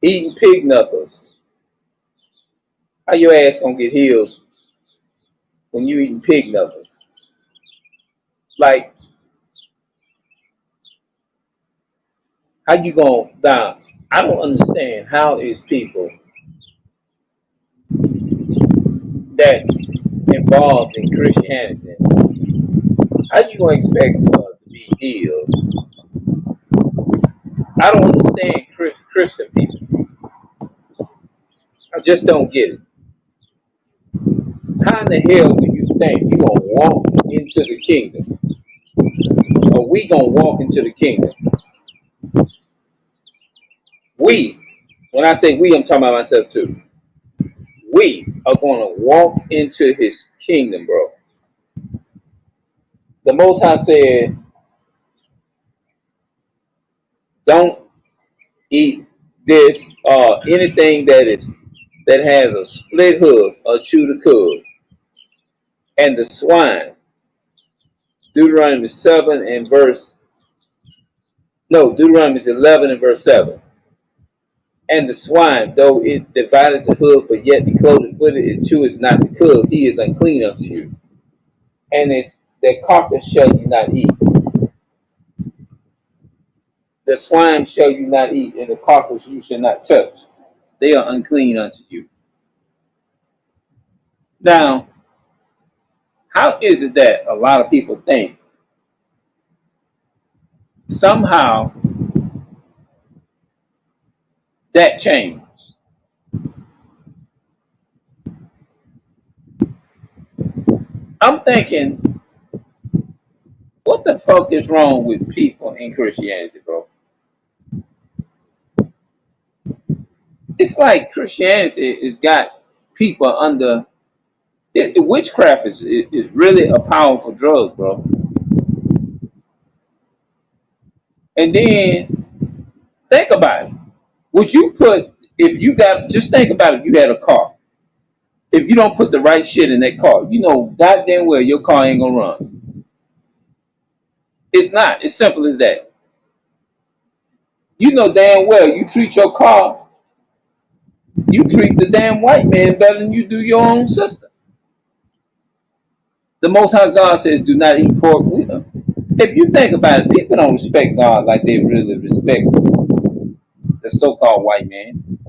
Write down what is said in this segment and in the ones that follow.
eating pig knuckles. How your ass gonna get healed when you eating pig knuckles? Like, how you gonna now? I don't understand how is people that's involved in Christianity, how you gonna expect to be healed? I don't understand Christian people. I just don't get it. How in the hell do you think you gonna walk into the kingdom? Or we gonna walk into the kingdom? We, when I say we, I'm talking about myself too. We are gonna walk into his kingdom, bro. The Most High said, don't eat this anything that has a split hoof or chew the cud. And the swine, Deuteronomy 7 and verse no, Deuteronomy 11 and verse 7. And the swine, though it divided the hoof, but yet the clothed footed, it cheweth not the cud, he is unclean unto you. And it's their carcass shall you not eat. The swine shall you not eat, and the carcass you shall not touch. They are unclean unto you. Now, how is it that a lot of people think somehow that changed? I'm thinking, what the fuck is wrong with people in Christianity, bro? It's like Christianity has got people under the witchcraft is really a powerful drug, bro. And then think about it. Would you put if you got just think about it, you had a car. If you don't put the right shit in that car, you know goddamn well your car ain't gonna run. It's not. It's simple as that. You know damn well you treat your car, you treat the damn white man better than you do your own sister. The Most High God says, "Do not eat pork." If you think about it, people don't respect God like they really respect the so-called white man.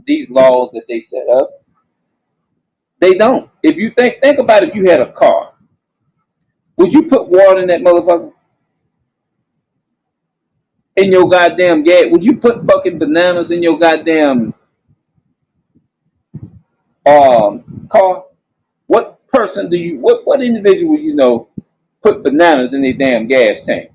These laws that they set up, they don't. If you think about it, if you had a car, would you put water in that motherfucker? In your goddamn gas? Would you put fucking bananas in your goddamn car? What person do you? What individual you know put bananas in their damn gas tank?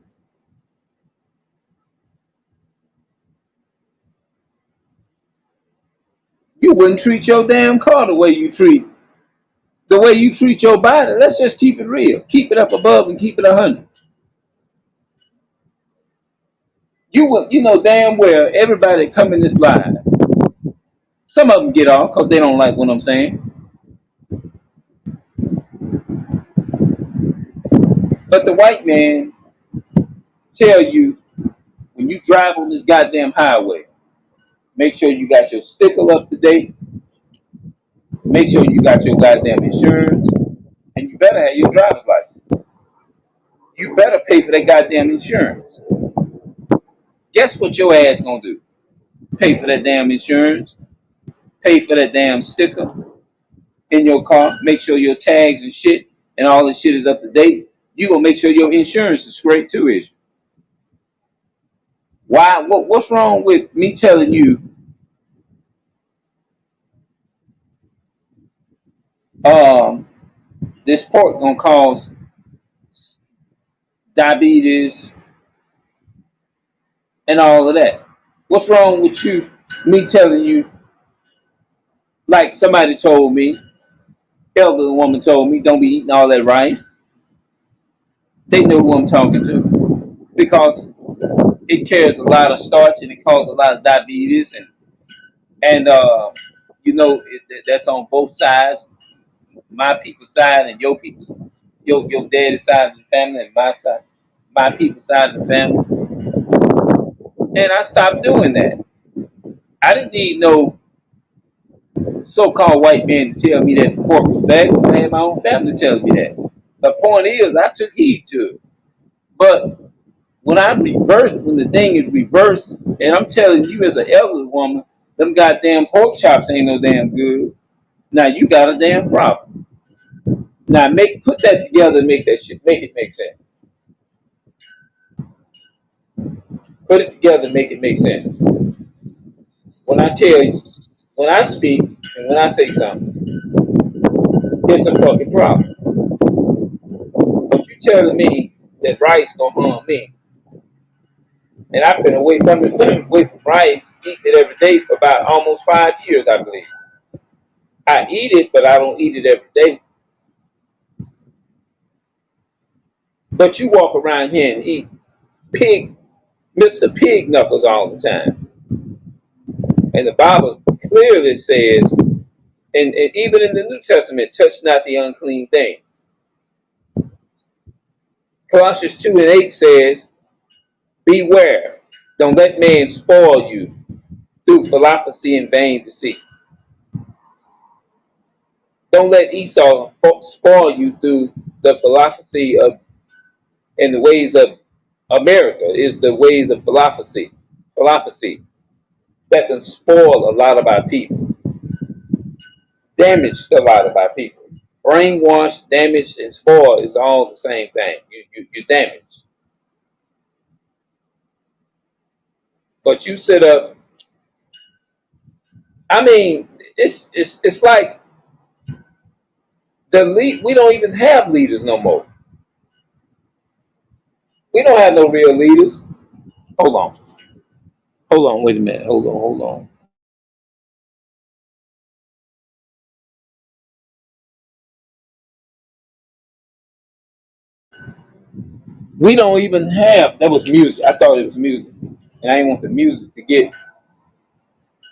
You wouldn't treat your damn car the way you treat your body. Let's just keep it real. Keep it up above and keep it 100. You know damn well everybody that come in this line. Some of them get off because they don't like what I'm saying. But the white man tell you when you drive on this goddamn highway, make sure you got your sticker up to date. Make sure you got your goddamn insurance, and you better have your driver's license. You better pay for that goddamn insurance. Guess what your ass gonna do? Pay for that damn insurance. Pay for that damn sticker in your car. Make sure your tags and shit and all this shit is up to date. You gonna make sure your insurance is straight too, is you? Why? What's wrong with me telling you um, this pork gonna cause diabetes and all of that? What's wrong with me telling you, like somebody told me, elderly woman told me, don't be eating all that rice. They know who I'm talking to because it carries a lot of starch and it causes a lot of diabetes and you know that's on both sides, my people's side and your people, your daddy's side of the family and my side, my people's side of the family. And I stopped doing that. I didn't need no so-called white man to tell me that the pork was bad because I had my own family telling me that. The point is, I took heed to it. But when I reverse, when the thing is reversed, and I'm telling you as an elderly woman, them goddamn pork chops ain't no damn good. Now you got a damn problem. Now put that together and make that shit, make it make sense. Put it together and make it make sense. When I tell you, when I speak and when I say something, it's a fucking problem. But you telling me that rice gonna harm me, and I've been away from it, away from rice, eating it every day for about almost 5 years, I believe. I eat it, but I don't eat it every day. But you walk around here and eat pig, Mr. Pig knuckles all the time. And the Bible clearly says, and even in the New Testament, touch not the unclean thing. Colossians 2 and 8 says, beware, don't let man spoil you through philosophy and vain deceit. Don't let Esau spoil you through the philosophy of and the ways of America is the ways of philosophy that can spoil a lot of our people, damage a lot of our people. Brainwash, damage, and spoil is all the same thing. You damage. But you sit up. I mean, it's like the lead. We don't even have leaders no more. We don't have no real leaders. Hold on. Hold on. Wait a minute. Hold on. Hold on. We don't even have. That was music. I thought it was music, and I didn't want the music to get.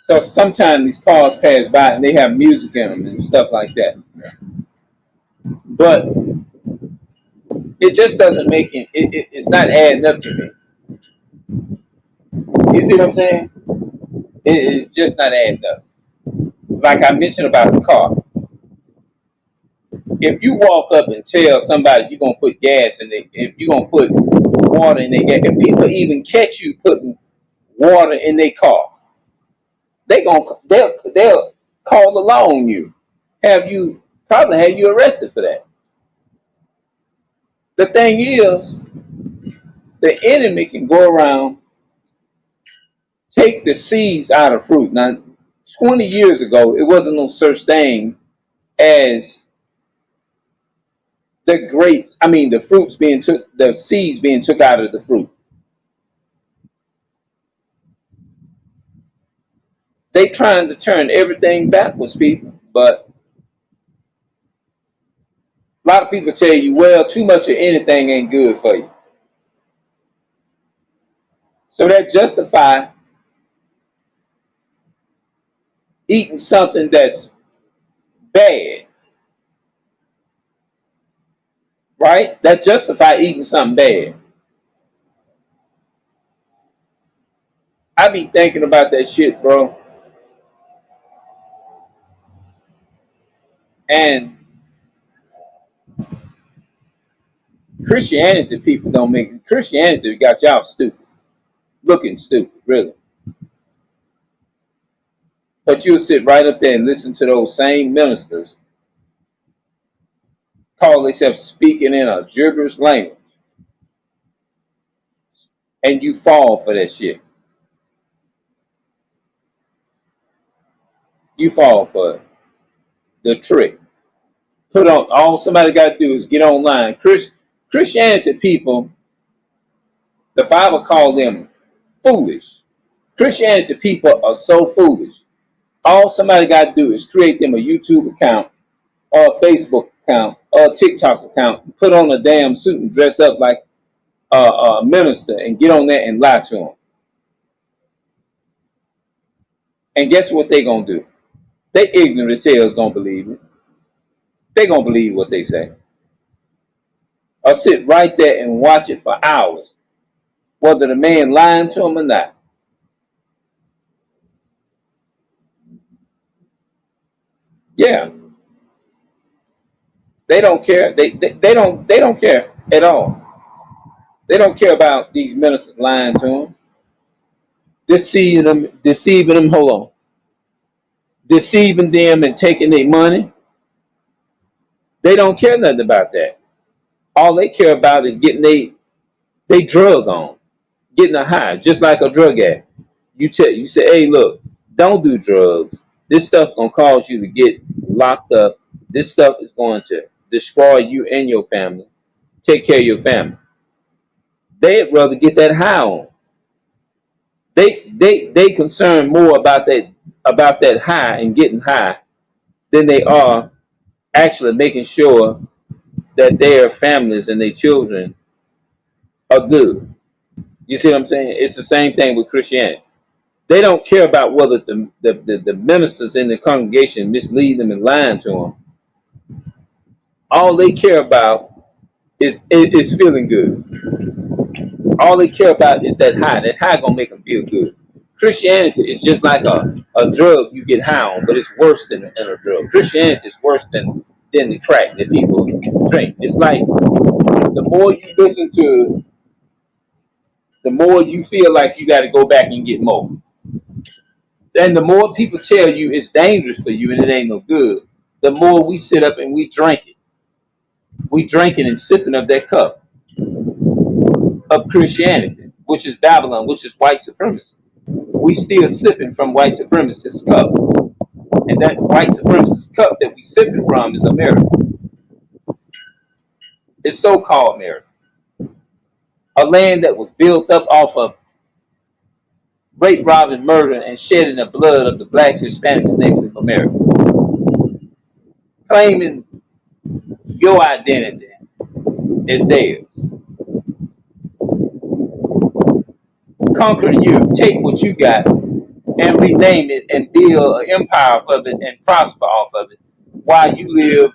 So sometimes these cars pass by and they have music in them and stuff like that. But it just doesn't make it's not adding up to me. You see what I'm saying? It's just not adding up. Like I mentioned about the car. If you walk up and tell somebody you're gonna put gas in it, if you're gonna put water in their gas, if people even catch you putting water in their car, they'll call the law on you. Probably have you arrested for that. The thing is, the enemy can go around, take the seeds out of fruit. Now, 20 years ago, it wasn't no such thing as the fruits being took, the seeds being took out of the fruit. They trying to turn everything backwards, people. But a lot of people tell you, well, too much of anything ain't good for you. So that justify eating something that's bad, right? That justify eating something bad. I be thinking about that shit, bro. And Christianity people don't make it. Christianity got y'all stupid, looking stupid, really. But you'll sit right up there and listen to those same ministers call themselves speaking in a gibberish language, and you fall for that shit. You fall for it. The trick. Put on all somebody got to do is get online. Christianity people, the Bible called them foolish. Christianity people are so foolish. All somebody got to do is create them a YouTube account or a Facebook account or a TikTok account, put on a damn suit and dress up like a minister and get on there and lie to them. And guess what they gonna do? They ignorant tails gonna believe it. They gonna believe what they say. Or sit right there and watch it for hours, whether the man lying to them or not. Yeah, they don't care. They don't care at all. They don't care about these ministers lying to them, deceiving them. Hold on, deceiving them and taking their money. They don't care nothing about that. All they care about is getting they drug on, getting a high, just like a drug addict. You say, hey, look, don't do drugs. This stuff gonna cause you to get locked up. This stuff is going to destroy you and your family. Take care of your family. They'd rather get that high on. They concern more about that high and getting high than they are actually making sure that their families and their children are good. You see what I'm saying? It's the same thing with Christianity. They don't care about whether the ministers in the congregation mislead them and lying to them. All they care about is feeling good. All they care about is that high. That high gonna make them feel good. Christianity is just like a drug you get high on, but it's worse than a drug. Christianity is worse than the crack that people drink. It's like the more you listen to, the more you feel like you got to go back and get more. And the more people tell you it's dangerous for you and it ain't no good, the more we sit up and we drink it. We drinking and sipping of that cup of Christianity, which is Babylon, which is white supremacy. We still sipping from white supremacist cup. And that white supremacist cup that we sipping from is America. It's so-called America. A land that was built up off of rape, robbing, murder, and shedding the blood of the blacks, Hispanics, and natives of America. Claiming your identity as theirs. Conquer you, take what you got, and rename it and build an empire of it and prosper off of it while you live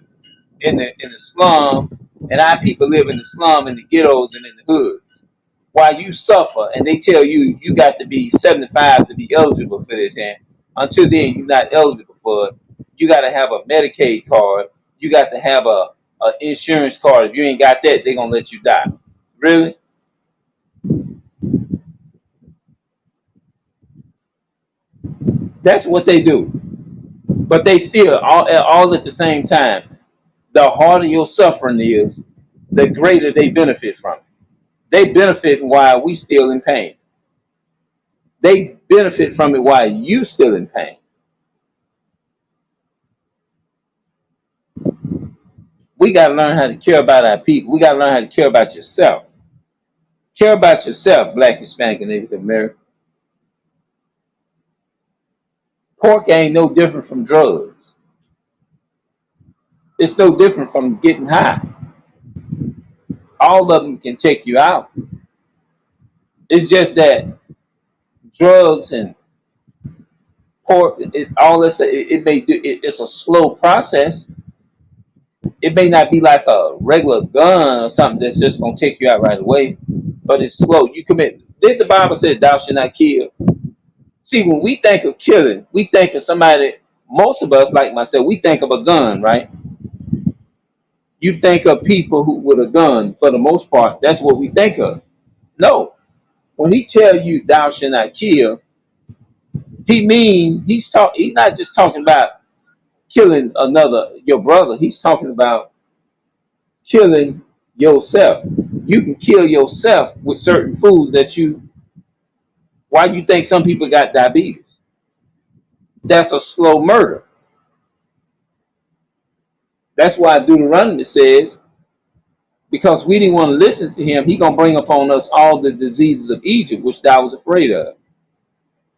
in the slum and our people live in the slum in the ghettos and in the hoods while you suffer and they tell you you got to be 75 to be eligible for this, and until then you're not eligible for it. You got to have a Medicaid card, you got to have a insurance card. If you ain't got that, they're gonna let you die. Really? That's what they do. But they still all at the same time, the harder your suffering is, the greater they benefit from it. They benefit while we still in pain. They benefit from it while you still in pain. We got to learn how to care about our people. We got to learn how to care about yourself. Care about yourself, Black, Hispanic, and Native American. Pork ain't no different from drugs. It's no different from getting high. All of them can take you out. It's just that drugs and pork, all this, it may do. It's a slow process. It may not be like a regular gun or something that's just gonna take you out right away, but it's slow. You commit. Did the Bible say thou shalt not kill? See, when we think of killing, we think of somebody. Most of us, like myself, we think of a gun, right? You think of people who with a gun for the most part. That's what we think of. No, when he tell you thou shalt not kill, he mean He's not just talking about killing your brother. He's talking about killing yourself. You can kill yourself with certain foods that you. Why you think some people got diabetes? That's a slow murder. That's why Deuteronomy says, because we didn't want to listen to him, he gonna bring upon us all the diseases of Egypt, which thou was afraid of.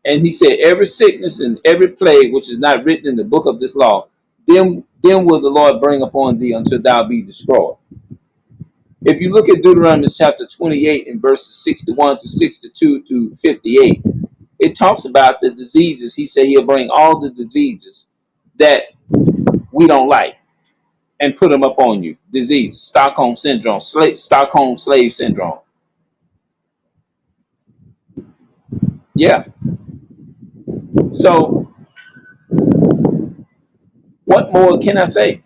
And he said, every sickness and every plague which is not written in the book of this law, then will the Lord bring upon thee until thou be destroyed. If you look at Deuteronomy chapter 28 and verses 61 to 62 to 58, it talks about the diseases. He said he'll bring all the diseases that we don't like and put them up on you. Disease, Stockholm syndrome, Stockholm slave syndrome. Yeah. So What more can I say?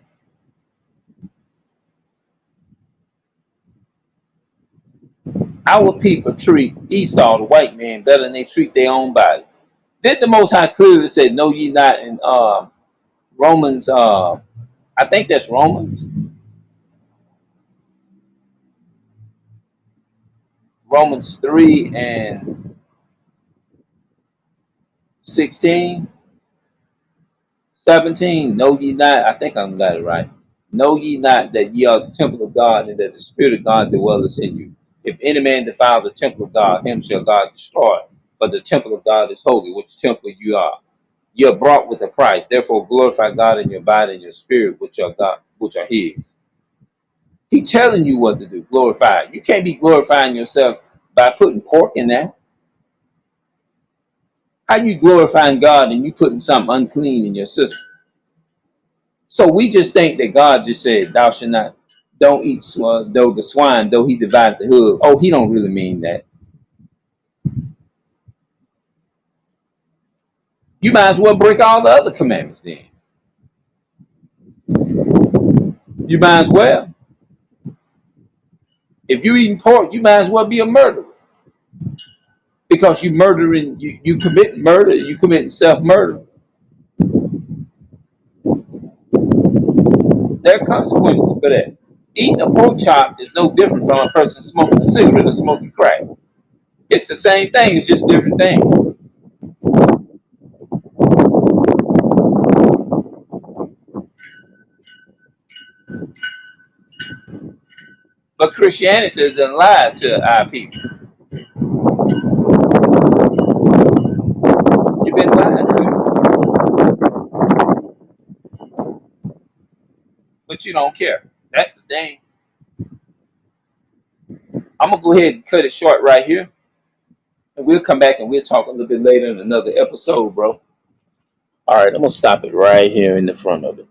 Our people treat Esau, the white man, better than they treat their own body. Did the Most High clearly say, "No, ye not"? In Romans, I think that's Romans 3 and 16, 17. Know ye not? I think I'm got it right. Know ye not that ye are the temple of God, and that the Spirit of God dwelleth in you? If any man defile the temple of God, him shall God destroy. But the temple of God is holy, which temple you are. You are brought with a price. Therefore glorify God in your body and your spirit, which are God, which are His. He telling you what to do. Glorify. You can't be glorifying yourself by putting pork in there. How you glorifying God and you putting something unclean in your system? So we just think that God just said, "Thou shalt not, don't eat though the swine, though he divide the hoof." Oh, He don't really mean that. You might as well break all the other commandments then. You might as well. If you eating pork, you might as well be a murderer because you murdering, you commit murder, you commit self-murder. There are consequences for that. Eating a pork chop is no different from a person smoking a cigarette or smoking crack. It's the same thing, it's just different things. But Christianity doesn't lie to our people. You've been lied to, but you don't care. That's the thing. I'm gonna go ahead and cut it short right here, and we'll come back and we'll talk a little bit later in another episode, bro. All right, I'm gonna stop it right here in the front of it.